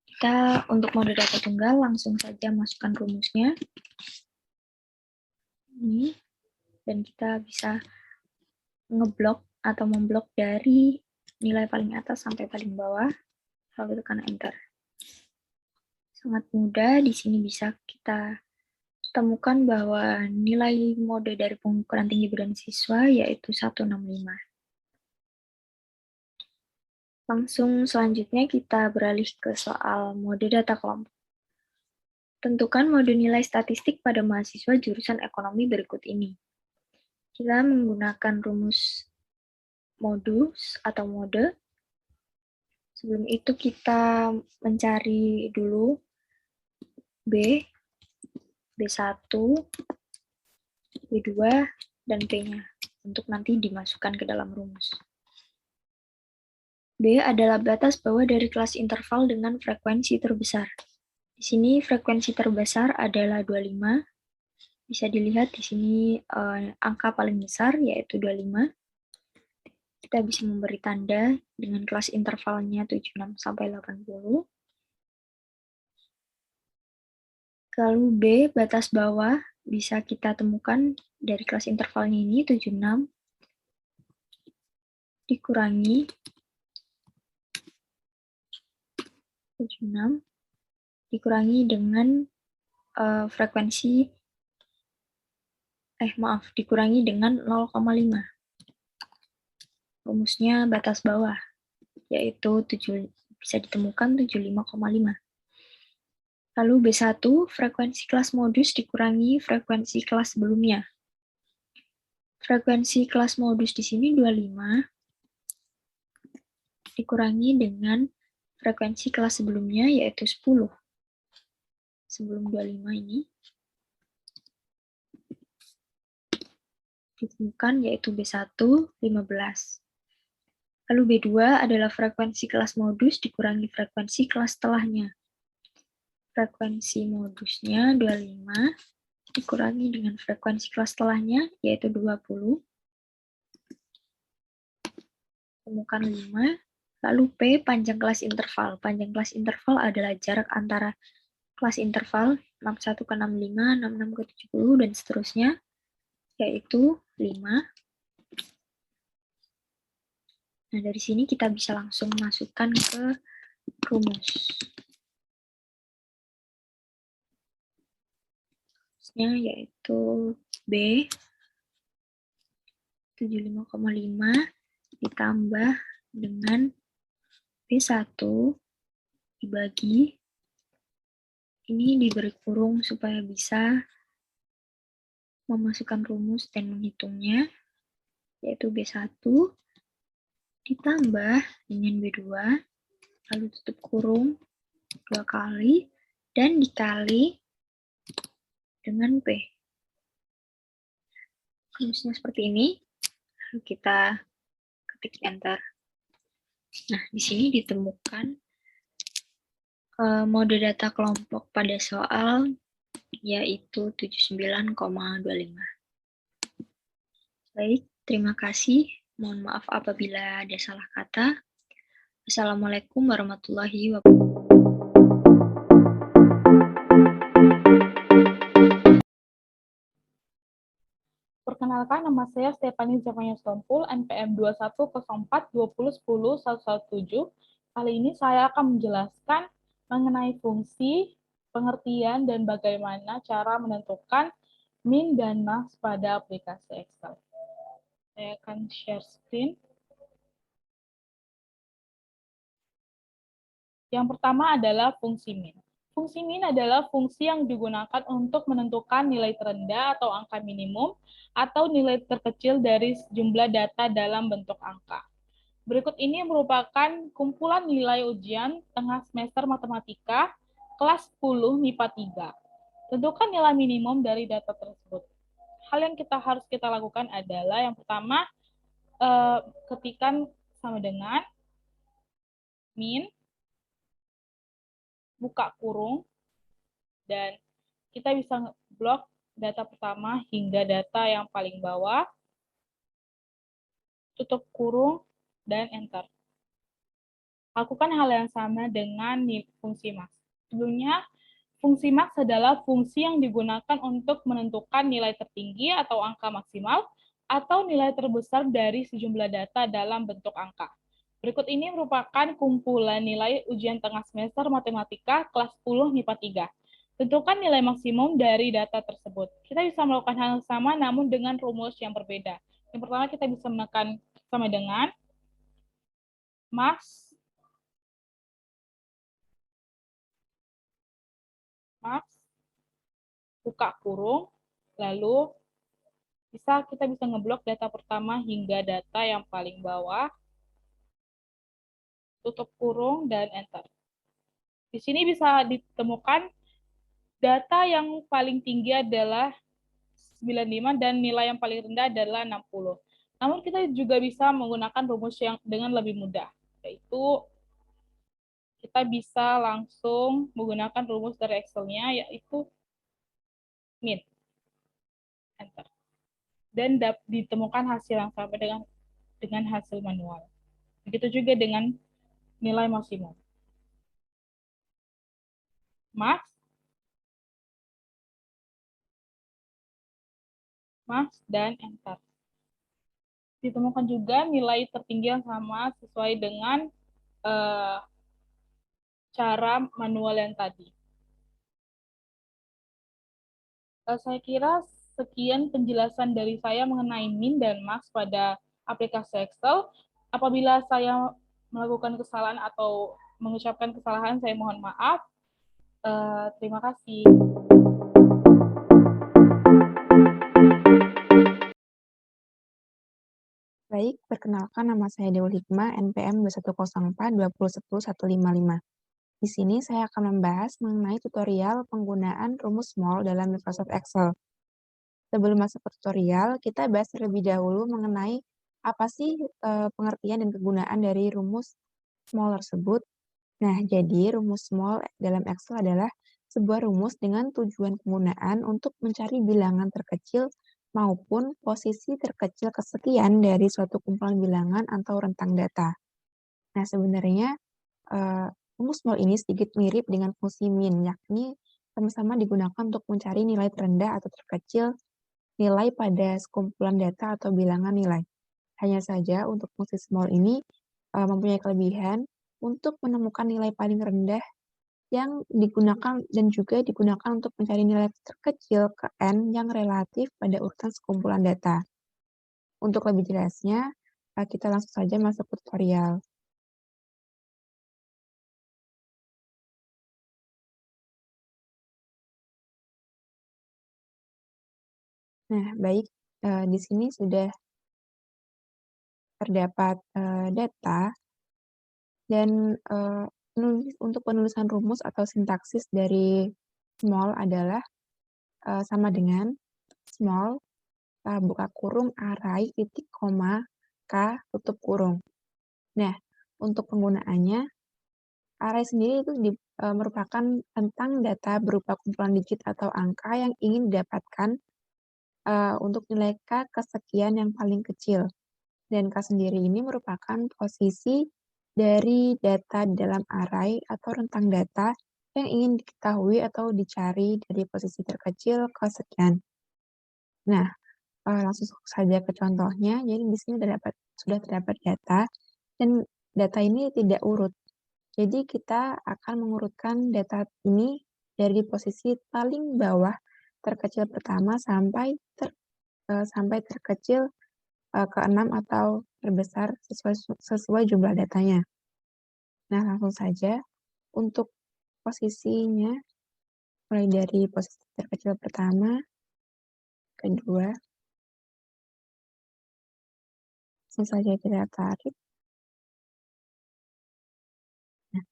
Kita untuk mode data tunggal langsung saja masukkan rumusnya. Ini, dan kita bisa ngeblok atau memblok dari nilai paling atas sampai paling bawah, lalu tekan enter. Sangat mudah, di sini bisa kita temukan bahwa nilai mode dari pengukuran tinggi badan siswa yaitu 165. Langsung selanjutnya kita beralih ke soal mode data kelompok. Tentukan mode nilai statistik pada mahasiswa jurusan ekonomi berikut ini. Kita menggunakan rumus modus atau mode. Sebelum itu kita mencari dulu B, B1, B2, dan P-nya untuk nanti dimasukkan ke dalam rumus. B adalah batas bawah dari kelas interval dengan frekuensi terbesar. Di sini frekuensi terbesar adalah 25. Bisa dilihat di sini angka paling besar yaitu 25. Kita bisa memberi tanda dengan kelas intervalnya 76 sampai 80. Lalu B, batas bawah, bisa kita temukan dari kelas intervalnya ini 76 dikurangi 76 dikurangi dengan dikurangi dengan 0,5. Rumusnya batas bawah, yaitu bisa ditemukan 75,5. Lalu B1, frekuensi kelas modus dikurangi frekuensi kelas sebelumnya. Frekuensi kelas modus di sini 25, dikurangi dengan frekuensi kelas sebelumnya, yaitu 10. Sebelum 25 ini, ditemukan yaitu B1, 15. Lalu B2 adalah frekuensi kelas modus dikurangi frekuensi kelas setelahnya. Frekuensi modusnya 25 dikurangi dengan frekuensi kelas setelahnya, yaitu 20. Temukan 5. Lalu P panjang kelas interval. Panjang kelas interval adalah jarak antara kelas interval 61 ke 65, 66 ke 70, dan seterusnya, yaitu 5. Nah, dari sini kita bisa langsung masukkan ke rumus. Rumusnya yaitu B 75,5 ditambah dengan B1 dibagi, ini diberi kurung supaya bisa memasukkan rumus dan menghitungnya, yaitu B1 ditambah dengan B2, lalu tutup kurung 2 kali, dan dikali dengan P. Rumusnya seperti ini, lalu kita ketik enter. Nah, di sini ditemukan mode data kelompok pada soal, yaitu 79,25. Baik, terima kasih. Mohon maaf apabila ada salah kata. Assalamualaikum warahmatullahi wabarakatuh. Perkenalkan, nama saya Stefani Zefania Stompul, NPM 210420101117. Kali ini saya akan menjelaskan mengenai fungsi, pengertian, dan bagaimana cara menentukan min dan max pada aplikasi Excel. Saya akan share screen. Yang pertama adalah fungsi min. Fungsi min adalah fungsi yang digunakan untuk menentukan nilai terendah atau angka minimum atau nilai terkecil dari jumlah data dalam bentuk angka. Berikut ini merupakan kumpulan nilai ujian tengah semester matematika kelas 10 MIPA 3. Tentukan nilai minimum dari data tersebut. Hal yang harus kita lakukan adalah yang pertama, ketikkan sama dengan min, buka kurung, dan kita bisa blok data pertama hingga data yang paling bawah, tutup kurung, dan enter. Lakukan hal yang sama dengan fungsi max. Sebelumnya, fungsi max adalah fungsi yang digunakan untuk menentukan nilai tertinggi atau angka maksimal atau nilai terbesar dari sejumlah data dalam bentuk angka. Berikut ini merupakan kumpulan nilai ujian tengah semester matematika kelas 10 MIPA 3. Tentukan nilai maksimum dari data tersebut. Kita bisa melakukan hal yang sama namun dengan rumus yang berbeda. Yang pertama kita bisa menekan sama dengan max buka kurung, lalu kita bisa ngeblok data pertama hingga data yang paling bawah, tutup kurung, dan enter. Di sini bisa ditemukan data yang paling tinggi adalah 95 dan nilai yang paling rendah adalah 60. Namun kita juga bisa menggunakan rumus yang dengan lebih mudah, yaitu kita bisa langsung menggunakan rumus dari Excel-nya, yaitu min, enter. Dan ditemukan hasil yang sama dengan hasil manual. Begitu juga dengan nilai maksimum. Max, dan enter. Ditemukan juga nilai tertinggi yang sama sesuai dengan cara manual yang tadi. Saya kira sekian penjelasan dari saya mengenai min dan max pada aplikasi Excel. Apabila saya melakukan kesalahan atau mengucapkan kesalahan, saya mohon maaf. Terima kasih. Baik, perkenalkan nama saya Dewi Hikmah, NPM 2104201115. Di sini saya akan membahas mengenai tutorial penggunaan rumus small dalam Microsoft Excel. Sebelum masuk ke tutorial, kita bahas terlebih dahulu mengenai apa sih pengertian dan kegunaan dari rumus small tersebut? Nah, jadi rumus small dalam Excel adalah sebuah rumus dengan tujuan penggunaan untuk mencari bilangan terkecil maupun posisi terkecil kesekian dari suatu kumpulan bilangan atau rentang data. Nah, sebenarnya rumus small ini sedikit mirip dengan fungsi min, yakni sama-sama digunakan untuk mencari nilai terendah atau terkecil nilai pada sekumpulan data atau bilangan nilai. Hanya saja untuk fungsi small ini mempunyai kelebihan untuk menemukan nilai paling rendah yang digunakan dan juga digunakan untuk mencari nilai terkecil ke n yang relatif pada urutan sekumpulan data. Untuk lebih jelasnya, kita langsung saja masuk ke tutorial. Nah, baik, di sini sudah terdapat data dan untuk penulisan rumus atau sintaksis dari small adalah sama dengan small buka kurung array titik koma k tutup kurung. Nah, untuk penggunaannya array sendiri itu merupakan tentang data berupa kumpulan digit atau angka yang ingin didapatkan untuk nilai k kesekian yang paling kecil. Dan K sendiri ini merupakan posisi dari data dalam array atau rentang data yang ingin diketahui atau dicari dari posisi terkecil ke sekian. Nah, langsung saja ke contohnya. Jadi di sini sudah terdapat data, dan data ini tidak urut. Jadi kita akan mengurutkan data ini dari posisi paling bawah terkecil pertama sampai terkecil ke-6 atau terbesar sesuai jumlah datanya. Nah, langsung saja untuk posisinya, mulai dari posisi terkecil pertama, kedua, langsung saja kita tarik. Nah,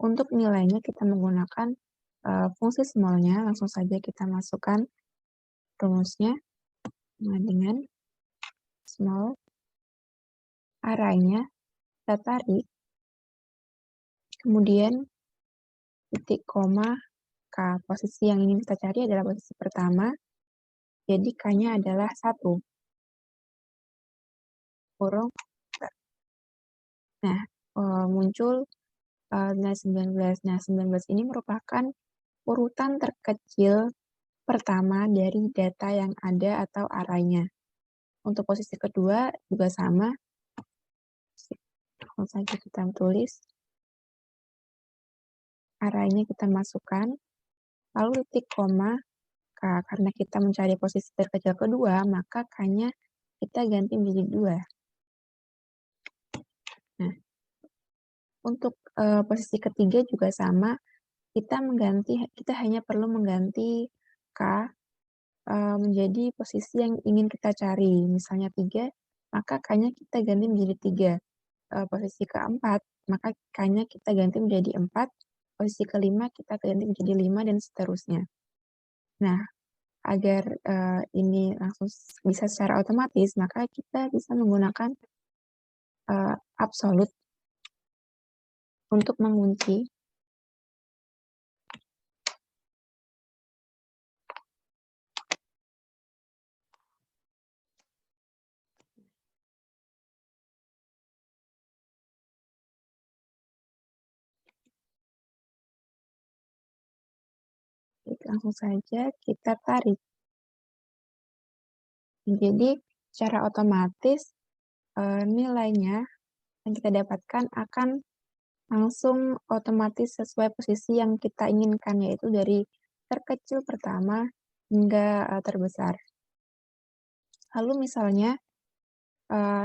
untuk nilainya kita menggunakan fungsi small-nya, langsung saja kita masukkan rumusnya dengan small, array-nya kita tarik, kemudian titik koma K. Posisi yang ingin kita cari adalah posisi pertama, jadi K-nya adalah 1. Kurung. Nah, muncul nilai 19. Nah, 19 ini merupakan urutan terkecil pertama dari data yang ada atau array-nya. Untuk posisi kedua juga sama. Langsung saja kita tulis. Array-nya kita masukkan. Lalu titik koma K. Karena kita mencari posisi terkecil kedua, maka K-nya kita ganti menjadi 2. Nah, untuk posisi ketiga juga sama. Kita hanya perlu mengganti K menjadi posisi yang ingin kita cari. Misalnya 3, maka K-nya kita ganti menjadi 3. Posisi keempat, maka K-nya kita ganti menjadi 4. Posisi kelima kita ganti menjadi 5, dan seterusnya. Nah, agar ini langsung bisa secara otomatis, maka kita bisa menggunakan absolute untuk mengunci. Langsung saja kita tarik. Jadi, secara otomatis nilainya yang kita dapatkan akan langsung otomatis sesuai posisi yang kita inginkan, yaitu dari terkecil pertama hingga terbesar. Lalu misalnya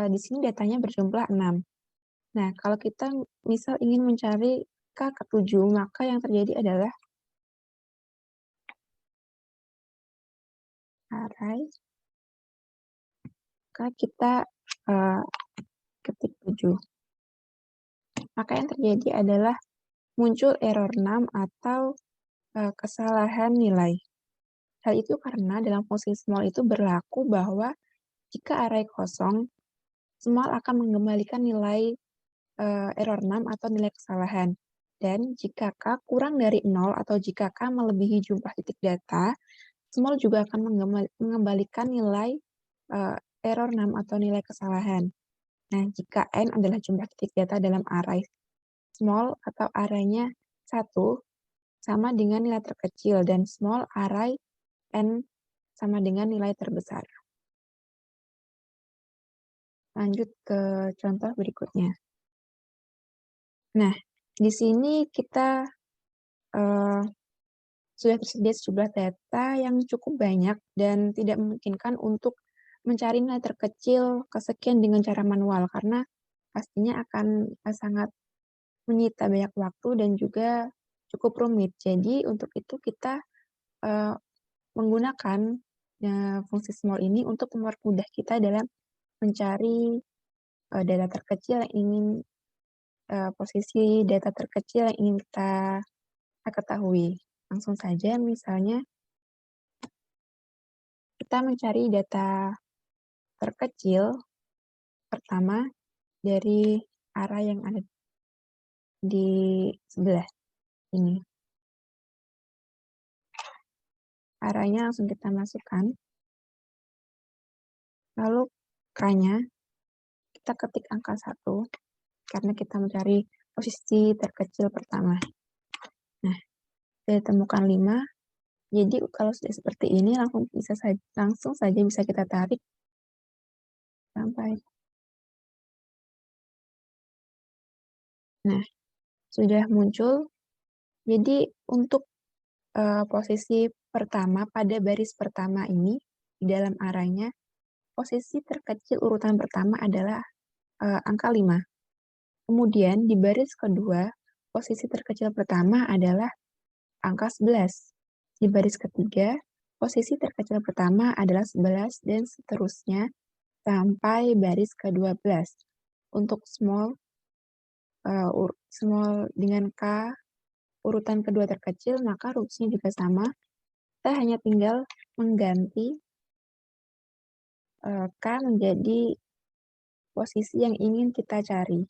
di sini datanya berjumlah 6. Nah, kalau kita misal ingin mencari K ke-7, maka yang terjadi adalah array K kita ketik 7. Maka yang terjadi adalah muncul error 6 atau kesalahan nilai. Hal itu karena dalam fungsi small itu berlaku bahwa jika array kosong, small akan mengembalikan nilai error 6 atau nilai kesalahan. Dan jika K kurang dari 0 atau jika K melebihi jumlah titik data, small juga akan mengembalikan nilai error 6 atau nilai kesalahan. Nah, jika N adalah jumlah titik data dalam array small atau array-nya 1, sama dengan nilai terkecil, dan small array N sama dengan nilai terbesar. Lanjut ke contoh berikutnya. Nah, di sini kita sudah tersedia sejumlah data yang cukup banyak dan tidak memungkinkan untuk mencari nilai terkecil kesekian dengan cara manual, karena pastinya akan sangat menyita banyak waktu dan juga cukup rumit. Jadi untuk itu kita menggunakan fungsi small ini untuk mempermudah kita dalam mencari data terkecil yang ingin posisi data terkecil yang ingin kita ketahui. Langsung saja, misalnya kita mencari data terkecil pertama dari array yang ada di sebelah ini. Array-nya langsung kita masukkan. Lalu K-nya kita ketik angka 1 karena kita mencari posisi terkecil pertama. Nah, saya temukan 5. Jadi kalau sudah seperti ini langsung saja bisa kita tarik sampai. Nah, sudah muncul. Jadi untuk posisi pertama pada baris pertama ini di dalam array-nya, posisi terkecil urutan pertama adalah angka 5. Kemudian di baris kedua, posisi terkecil pertama adalah angka 11. Di baris ketiga, posisi terkecil pertama adalah 11 dan seterusnya sampai baris ke-12. Untuk small dengan K urutan kedua terkecil, maka rumusnya juga sama. Kita hanya tinggal mengganti K menjadi posisi yang ingin kita cari.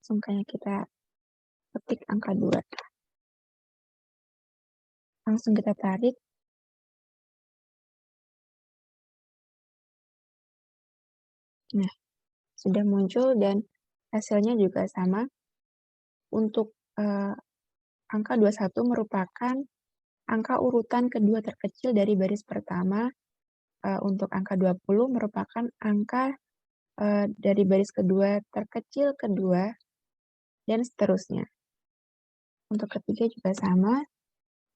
Langsung kayak kita ketik angka 2. Langsung kita tarik. Nah, sudah muncul dan hasilnya juga sama. Untuk angka 21 merupakan angka urutan kedua terkecil dari baris pertama. Untuk angka 20 merupakan angka dari baris kedua terkecil kedua, dan seterusnya. Untuk ketiga juga sama,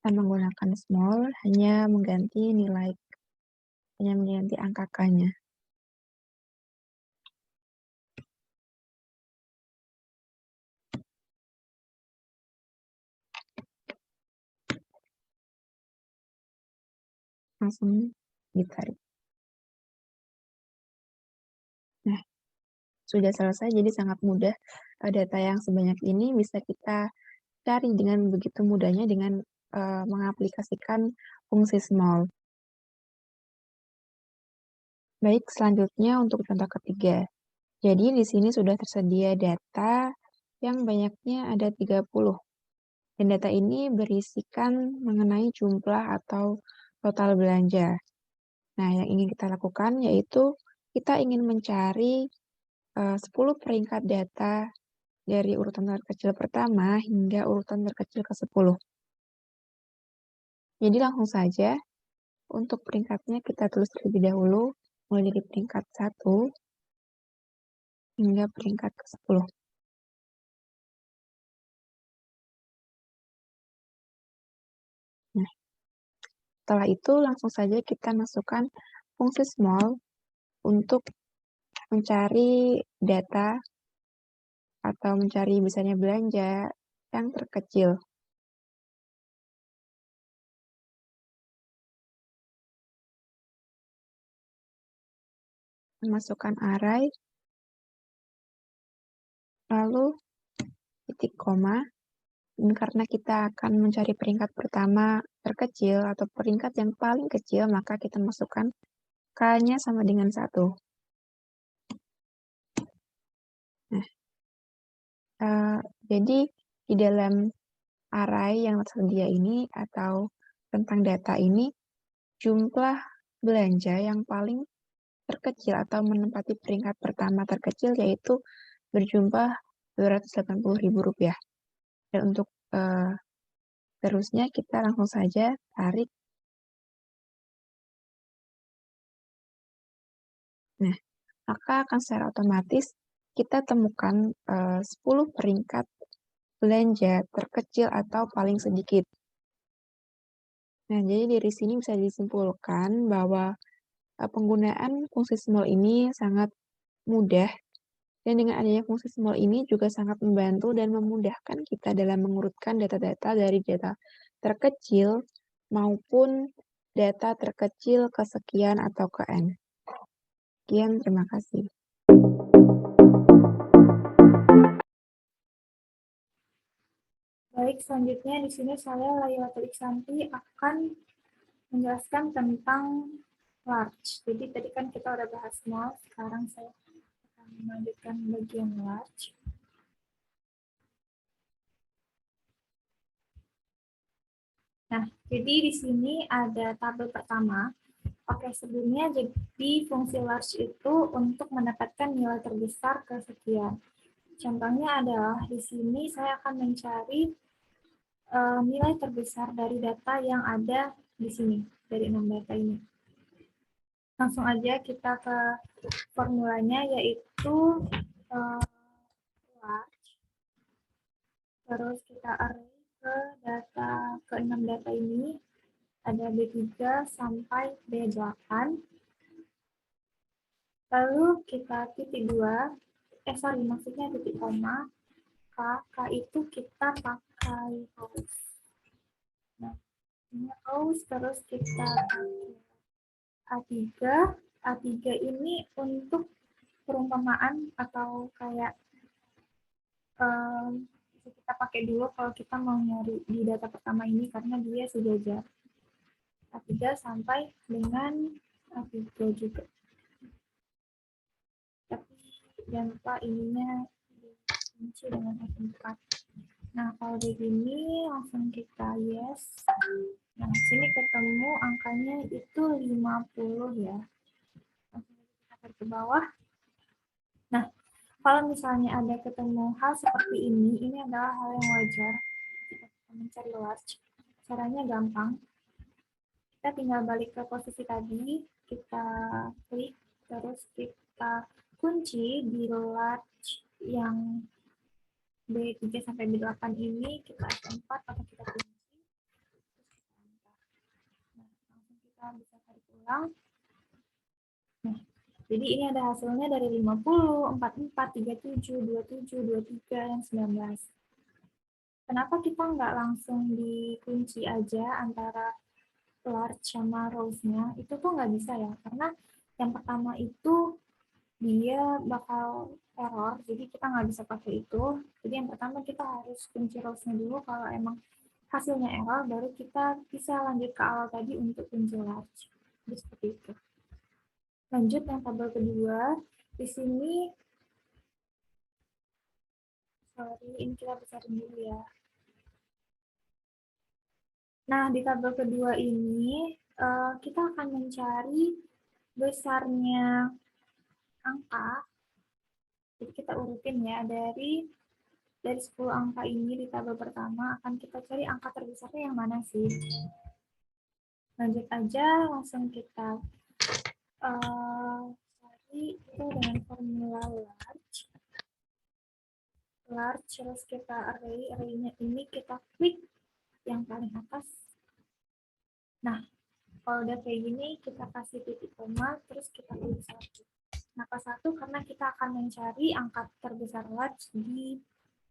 kita menggunakan small, hanya mengganti angka K-nya. Langsung ditarik. Nah, sudah selesai, jadi sangat mudah. Data yang sebanyak ini bisa kita cari dengan begitu mudahnya dengan mengaplikasikan fungsi small. Baik, selanjutnya untuk contoh ketiga. Jadi di sini sudah tersedia data yang banyaknya ada 30. Dan data ini berisikan mengenai jumlah atau total belanja. Nah, yang ingin kita lakukan yaitu kita ingin mencari 10 peringkat data dari urutan terkecil pertama hingga urutan terkecil ke-10. Jadi langsung saja, untuk peringkatnya kita tulis terlebih dahulu, mulai dari peringkat 1 hingga peringkat ke-10. Nah, setelah itu langsung saja kita masukkan fungsi small untuk mencari data atau mencari misalnya belanja yang terkecil. Masukkan array lalu titik koma, dan karena kita akan mencari peringkat pertama terkecil atau peringkat yang paling kecil, maka kita masukkan K-nya sama dengan 1. Nah, jadi di dalam array yang tersedia ini atau tentang data ini, jumlah belanja yang paling terkecil atau menempati peringkat pertama terkecil yaitu berjumlah Rp280.000. Dan untuk terusnya kita langsung saja tarik. Nah, maka akan secara otomatis kita temukan 10 peringkat belanja terkecil atau paling sedikit. Nah, jadi dari sini bisa disimpulkan bahwa penggunaan fungsi small ini sangat mudah, dan dengan adanya fungsi small ini juga sangat membantu dan memudahkan kita dalam mengurutkan data-data dari data terkecil maupun data terkecil ke sekian atau ke N. Sekian, terima kasih. Baik, selanjutnya di sini saya Laylatul Iksanti akan menjelaskan tentang large. Jadi tadi kan kita udah bahas small, sekarang saya akan melanjutkan bagian large. Nah, jadi di sini ada tabel pertama. Oke, sebelumnya jadi fungsi large itu untuk mendapatkan nilai terbesar kesekian. Contohnya adalah di sini saya akan mencari nilai terbesar dari data yang ada di sini, dari 6 data ini. Langsung aja kita ke formulanya, yaitu large. Terus kita array ke data, ke 6 data ini, ada B3 sampai B8. Lalu kita titik 2, maksudnya titik koma, K itu kita pakai rows. Nah, ini rows, terus kita A3 ini untuk perumpamaan atau kayak bisa kita pakai dulu kalau kita mau nyari di data pertama ini karena dia sejajar. A3 sampai dengan A3 juga. Tapi jangan lupa ininya dikunci dengan F4. Nah, kalau begini langsung kita yes. Nah, sini ketemu angkanya itu 50 ya. Langsung kita tarik ke bawah. Nah, kalau misalnya ada ketemu hal seperti ini adalah hal yang wajar. Kita mencari large. Caranya gampang. Kita tinggal balik ke posisi tadi, kita klik, terus kita kunci di large yang B3 sampai B8 ini, kita F4 atau kita kunci. Nah, langsung kita bisa tarik ulang. Nah, jadi ini ada hasilnya dari 50, 44, 37, 27, 23, dan 19. Kenapa kita nggak langsung dikunci aja antara large sama rows-nya? Itu tuh nggak bisa ya, karena yang pertama itu dia bakal error, jadi kita nggak bisa pakai itu. Jadi yang pertama kita harus kunci rows-nya dulu, kalau emang hasilnya error, baru kita bisa lanjut ke awal tadi untuk kunci large. Jadi seperti itu. Lanjut yang tabel kedua, di sini, ini kita besarin dulu ya. Nah, di tabel kedua ini, kita akan mencari besarnya angka. Jadi kita urutin ya, dari 10 angka ini di tabel pertama, akan kita cari angka terbesarnya yang mana sih. Lanjut aja, langsung kita cari itu dengan formula large. Terus kita array-nya ini kita klik yang paling atas. Nah, kalau udah kayak gini, kita kasih titik koma, terus kita pilih 1. Kenapa 1? Karena kita akan mencari angka terbesar large di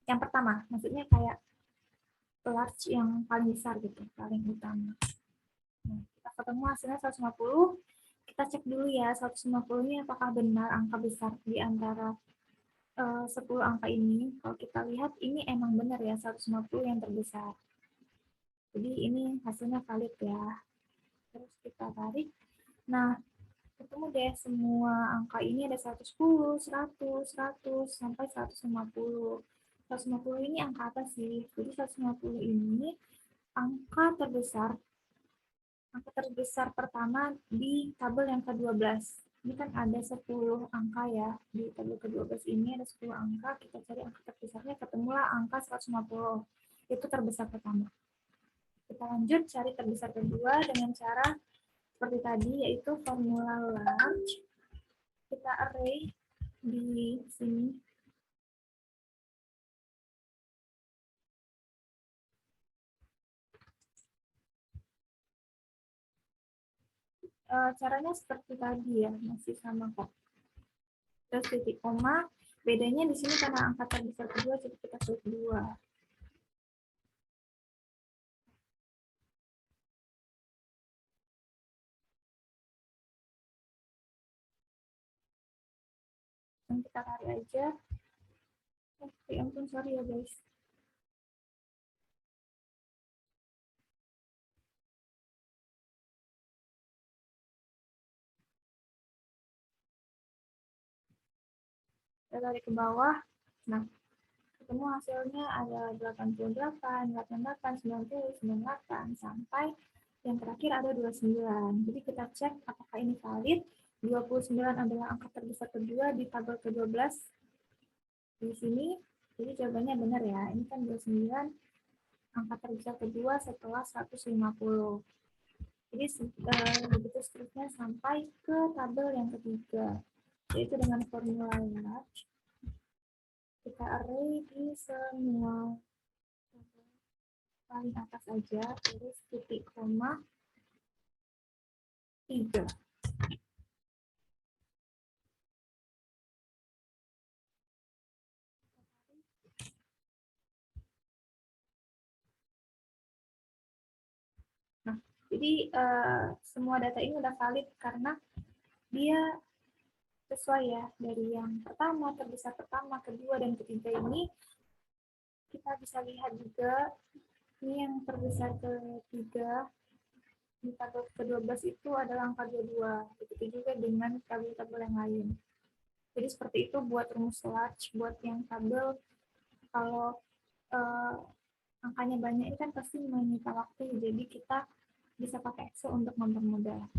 yang pertama. Maksudnya kayak large yang paling besar gitu, paling utama. Nah, kita ketemu hasilnya 150. Kita cek dulu ya, 150 ini apakah benar angka besar di antara 10 angka ini, kalau kita lihat ini emang benar ya 150 yang terbesar. Jadi ini hasilnya valid ya. Terus kita tarik. Nah, ketemu deh semua angka ini ada 110, 100, 100, sampai 150. 150 ini angka apa sih? Jadi 150 ini angka terbesar pertama di tabel yang ke-12. Ini kan ada 10 angka ya. Di tabel ke-12 ini ada 10 angka. Kita cari angka terbesarnya, ketemulah angka 150. Itu terbesar pertama. Kita lanjut cari terbesar kedua dengan cara seperti tadi, yaitu formula large. Kita array di sini. Caranya seperti tadi ya, masih sama kok. Terus titik koma, bedanya di sini karena angka terbesar kedua, jadi kita klik 2. Dan kita tarik aja. Ya ampun, sorry ya guys. Kita tarik ke bawah. Nah, ketemu hasilnya ada 88, 88, 90, 98, sampai yang terakhir ada 29. Jadi kita cek apakah ini valid. 29 adalah angka terbesar kedua di tabel ke-12 di sini. Jadi jawabannya benar ya. Ini kan 29 angka terbesar kedua setelah 150. Jadi begitu seterusnya sampai ke tabel yang ketiga, yaitu dengan formula large. Kita array di semua paling atas aja, terus titik koma 3. Nah, jadi semua data ini udah valid karena dia sesuai ya, dari yang pertama, terbesar pertama, kedua, dan ketiga ini. Kita bisa lihat juga, ini yang terbesar ketiga, di tabel ke-12 itu adalah angka 22. Begitu juga dengan tabel-tabel yang lain. Jadi seperti itu buat rumus large, buat yang tabel, kalau angkanya banyak ini kan pasti menyita waktu, jadi kita bisa pakai Excel untuk mempermudah.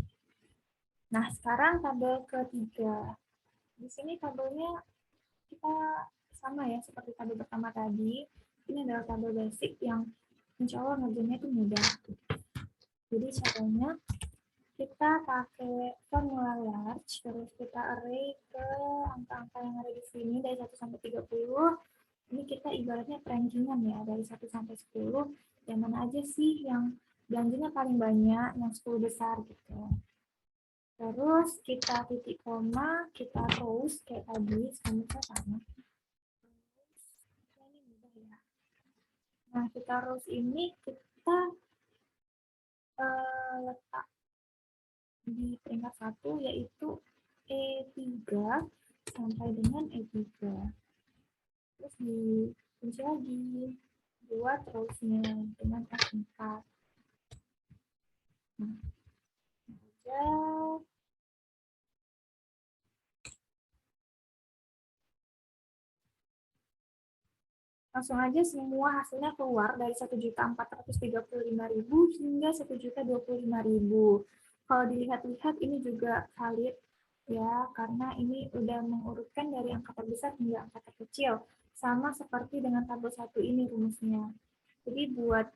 Nah, sekarang tabel ketiga. Di sini tabelnya kita sama ya, seperti tabel pertama tadi. Ini adalah tabel basic yang insya Allah ngerjainnya itu mudah. Jadi caranya kita pakai formula large, terus kita array ke angka-angka yang ada di sini dari 1 sampai 30. Ini kita ibaratnya rankingan ya, dari 1 sampai 10. Yang mana aja sih yang belanjanya paling banyak, yang 10 besar gitu. Terus kita titik koma, kita rows kayak tadi, semuanya sama. Ini mudah ya. Nah, kita rows ini kita letak di peringkat 1, yaitu E3 sampai dengan E3. Terus dikunci lagi buat rowsnya dengan F4. Nah, aja. Langsung aja semua hasilnya keluar dari 1.435.000 hingga 1.025.000. Kalau dilihat-lihat ini juga valid ya, karena ini udah mengurutkan dari angka terbesar hingga angka terkecil. Sama seperti dengan tabel 1 ini rumusnya. Jadi buat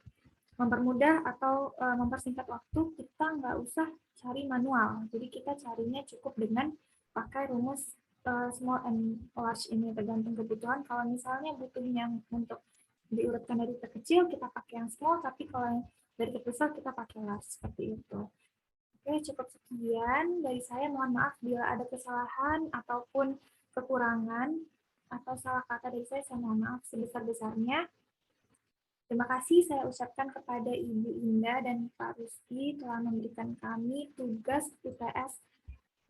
mempermudah atau mempersingkat waktu, kita nggak usah cari manual. Jadi kita carinya cukup dengan pakai rumus small and large ini, tergantung kebutuhan. Kalau misalnya butuh yang untuk diurutkan dari terkecil, kita pakai yang small, tapi kalau yang dari terbesar kita pakai large, seperti itu. Oke, cukup sekian dari saya. Mohon maaf bila ada kesalahan ataupun kekurangan atau salah kata dari saya mohon maaf sebesar-besarnya. Terima kasih saya ucapkan kepada Ibu Indah dan Pak Rusdi telah memberikan kami tugas UTS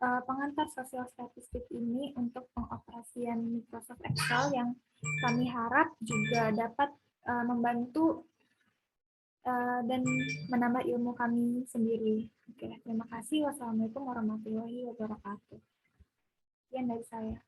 pengantar sosial statistik ini untuk pengoperasian Microsoft Excel yang kami harap juga dapat membantu dan menambah ilmu kami sendiri. Oke, terima kasih. Wassalamualaikum warahmatullahi wabarakatuh. Sekian dari saya.